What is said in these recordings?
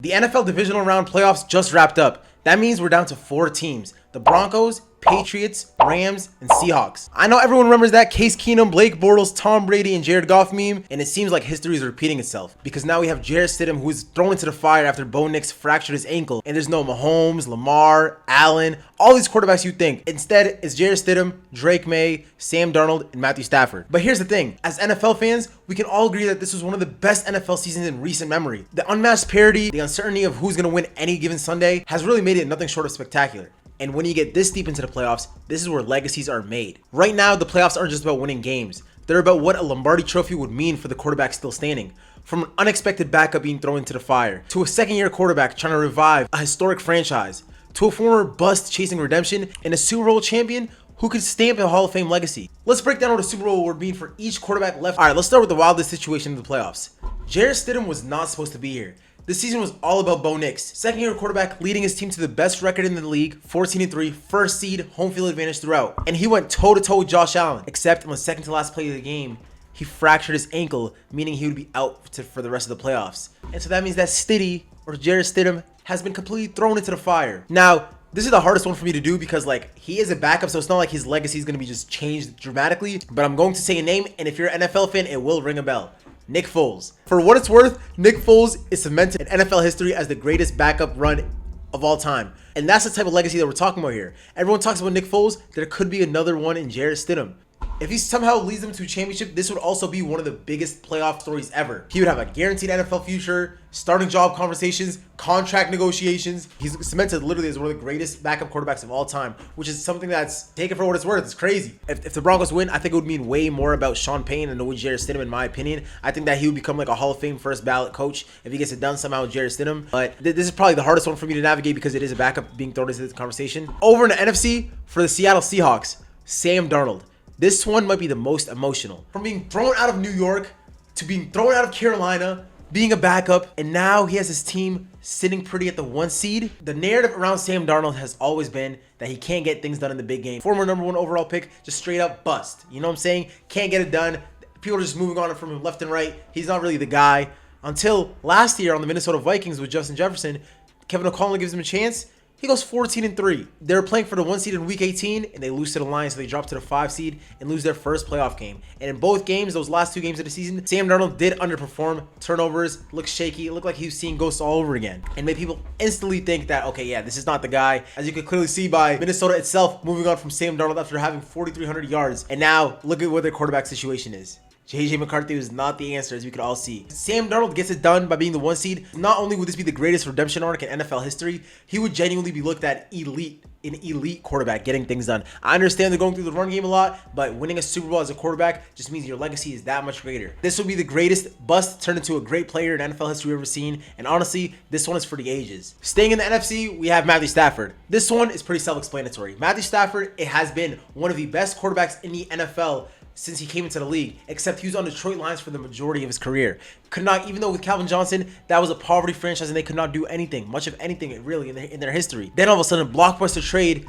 The NFL divisional round playoffs just wrapped up. That means we're down to 4 teams. The Broncos, Patriots, Rams, and Seahawks. I know everyone remembers that Case Keenum, Blake Bortles, Tom Brady, and Jared Goff meme, and it seems like history is repeating itself. Because now we have Jarrett Stidham, who is thrown into the fire after Bo Nix fractured his ankle. And there's no Mahomes, Lamar, Allen, all these quarterbacks you think. Instead, it's Jarrett Stidham, Drake May, Sam Darnold, and Matthew Stafford. But here's the thing. As NFL fans, we can all agree that this was one of the best NFL seasons in recent memory. The unmatched parity, the uncertainty of who's going to win any given Sunday has really made it nothing short of spectacular. And when you get this deep into the playoffs, this is where legacies are made. Right now, the playoffs aren't just about winning games. They're about what a Lombardi trophy would mean for the quarterback still standing. From an unexpected backup being thrown into the fire, to a second-year quarterback trying to revive a historic franchise, to a former bust chasing redemption, and a Super Bowl champion who could stamp a Hall of Fame legacy. Let's break down what a Super Bowl would mean for each quarterback left. All right, let's start with the wildest situation in the playoffs. Jarrett Stidham was not supposed to be here. This season was all about Bo Nix, second-year quarterback leading his team to the best record in the league, 14-3, first seed, home field advantage throughout. And he went toe-to-toe with Josh Allen, except on the second to last play of the game, he fractured his ankle, meaning he would be out for the rest of the playoffs. And so that means that Stiddy, or Jarrett Stidham, has been completely thrown into the fire. Now, this is the hardest one for me to do because he is a backup, so it's not like his legacy is going to be just changed dramatically. But I'm going to say a name, and if you're an NFL fan, it will ring a bell. Nick Foles. For what it's worth, Nick Foles is cemented in NFL history as the greatest backup run of all time. And that's the type of legacy that we're talking about here. Everyone talks about Nick Foles. There could be another one in Jarrett Stidham. If he somehow leads them to a championship, this would also be one of the biggest playoff stories ever. He would have a guaranteed NFL future, starting job conversations, contract negotiations. He's cemented literally as one of the greatest backup quarterbacks of all time, which is something that's taken for what it's worth. It's crazy. If the Broncos win, I think it would mean way more about Sean Payton than with Jarrett Stidham, in my opinion. I think that he would become like a Hall of Fame first ballot coach if he gets it done somehow with Jarrett Stidham. But this is probably the hardest one for me to navigate because it is a backup being thrown into this conversation. Over in the NFC, for the Seattle Seahawks, Sam Darnold. This one might be the most emotional. From being thrown out of New York to being thrown out of Carolina, being a backup, and now he has his team sitting pretty at the 1 seed. The narrative around Sam Darnold has always been that he can't get things done in the big game. Former #1 overall pick, just straight up bust. You know what I'm saying? Can't get it done. People are just moving on from him left and right. He's not really the guy. Until last year on the Minnesota Vikings with Justin Jefferson, Kevin O'Connell gives him a chance. He goes 14-3. They're playing for the 1 seed in week 18, and they lose to the Lions, so they drop to the 5 seed and lose their first playoff game. And in both games, those last 2 games of the season, Sam Darnold did underperform. Turnovers, looked shaky. It looked like he was seeing ghosts all over again. And made people instantly think that, okay, yeah, this is not the guy. As you could clearly see by Minnesota itself moving on from Sam Darnold after having 4,300 yards. And now, look at what their quarterback situation is. J.J. McCarthy was not the answer, as we could all see. Sam Darnold gets it done by being the 1 seed. Not only would this be the greatest redemption arc in NFL history, he would genuinely be looked at an elite quarterback getting things done. I understand they're going through the run game a lot, but winning a Super Bowl as a quarterback just means your legacy is that much greater. This would be the greatest bust turned into a great player in NFL history we've ever seen, and honestly, this one is for the ages. Staying in the NFC, we have Matthew Stafford. This one is pretty self-explanatory. Matthew Stafford, it has been one of the best quarterbacks in the NFL since he came into the league, except he was on Detroit Lions for the majority of his career. Could not, even though with Calvin Johnson, that was a poverty franchise and they could not do anything, much of anything really in their history. Then all of a sudden, blockbuster trade,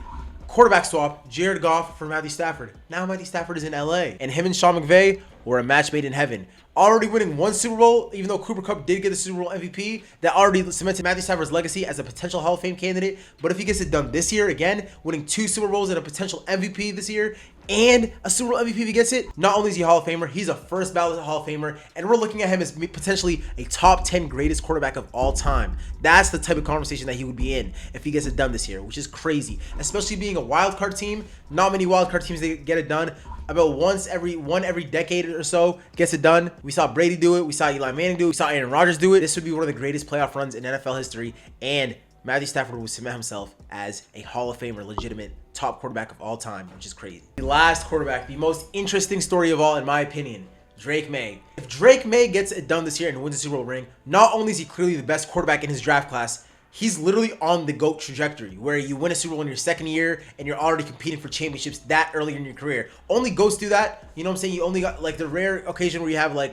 quarterback swap, Jared Goff for Matthew Stafford. Now Matthew Stafford is in LA, and him and Sean McVay were a match made in heaven. Already winning 1 Super Bowl, even though Cooper Kupp did get the Super Bowl MVP, that already cemented Matthew Stafford's legacy as a potential Hall of Fame candidate. But if he gets it done this year, again, winning 2 Super Bowls and a potential MVP this year, and a Super Bowl MVP if he gets it, not only is he a Hall of Famer, he's a first ballot Hall of Famer, and we're looking at him as potentially a top 10 greatest quarterback of all time. That's the type of conversation that he would be in if he gets it done this year, which is crazy. Especially being a wild card team, not many wild card teams they get it done. About one every decade or so gets it done. We saw Brady do it. We saw Eli Manning do it. We saw Aaron Rodgers do it. This would be one of the greatest playoff runs in NFL history, and Matthew Stafford would cement himself as a Hall of Famer, legitimate top quarterback of all time, which is crazy. The last quarterback, the most interesting story of all, in my opinion, Drake May. If Drake May gets it done this year and wins the Super Bowl ring, not only is he clearly the best quarterback in his draft class, he's literally on the GOAT trajectory, where you win a Super Bowl in your second year and you're already competing for championships that early in your career. Only GOATs do that. You know what I'm saying? You only got like the rare occasion where you have like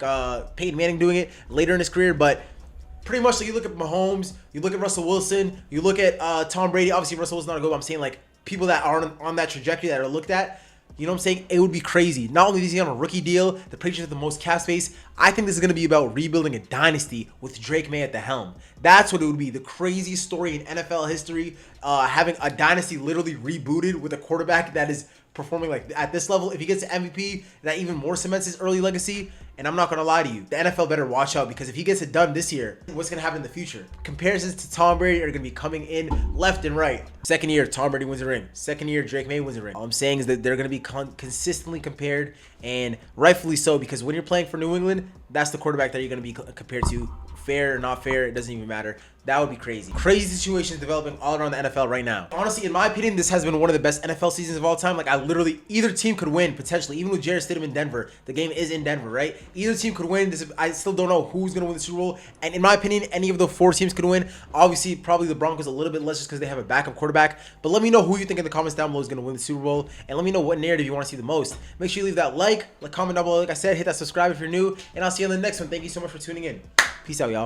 Peyton Manning doing it later in his career, but pretty much like you look at Mahomes, you look at Russell Wilson, you look at Tom Brady. Obviously Russell Wilson's not a GOAT, but I'm saying like people that are on that trajectory that are looked at. You know what I'm saying? It would be crazy. Not only is he on a rookie deal, the Patriots have the most cap space. I think this is going to be about rebuilding a dynasty with Drake May at the helm. That's what it would be. The craziest story in NFL history, having a dynasty literally rebooted with a quarterback that is performing like at this level. If he gets to MVP, that even more cements his early legacy. And I'm not going to lie to you, the NFL better watch out, because if he gets it done this year, what's going to happen in the future? Comparisons to Tom Brady are going to be coming in left and right. Second year, Tom Brady wins a ring. Second year, Drake May wins a ring. All I'm saying is that they're going to be consistently compared, and rightfully so, because when you're playing for New England, that's the quarterback that you're going to be compared to. Fair or not fair, it doesn't even matter. That would be crazy. Crazy situations developing all around the NFL right now. Honestly, in my opinion, this has been one of the best NFL seasons of all time. Like, I literally, either team could win, potentially. Even with Jarrett Stidham in Denver. The game is in Denver, right? Either team could win. I still don't know who's going to win the Super Bowl. And in my opinion, any of the 4 teams could win. Obviously, probably the Broncos a little bit less just because they have a backup quarterback. But let me know who you think in the comments down below is going to win the Super Bowl. And let me know what narrative you want to see the most. Make sure you leave that like, comment down below. Like I said, hit that subscribe if you're new. And I'll see you in the next one. Thank you so much for tuning in. Peace out, y'all.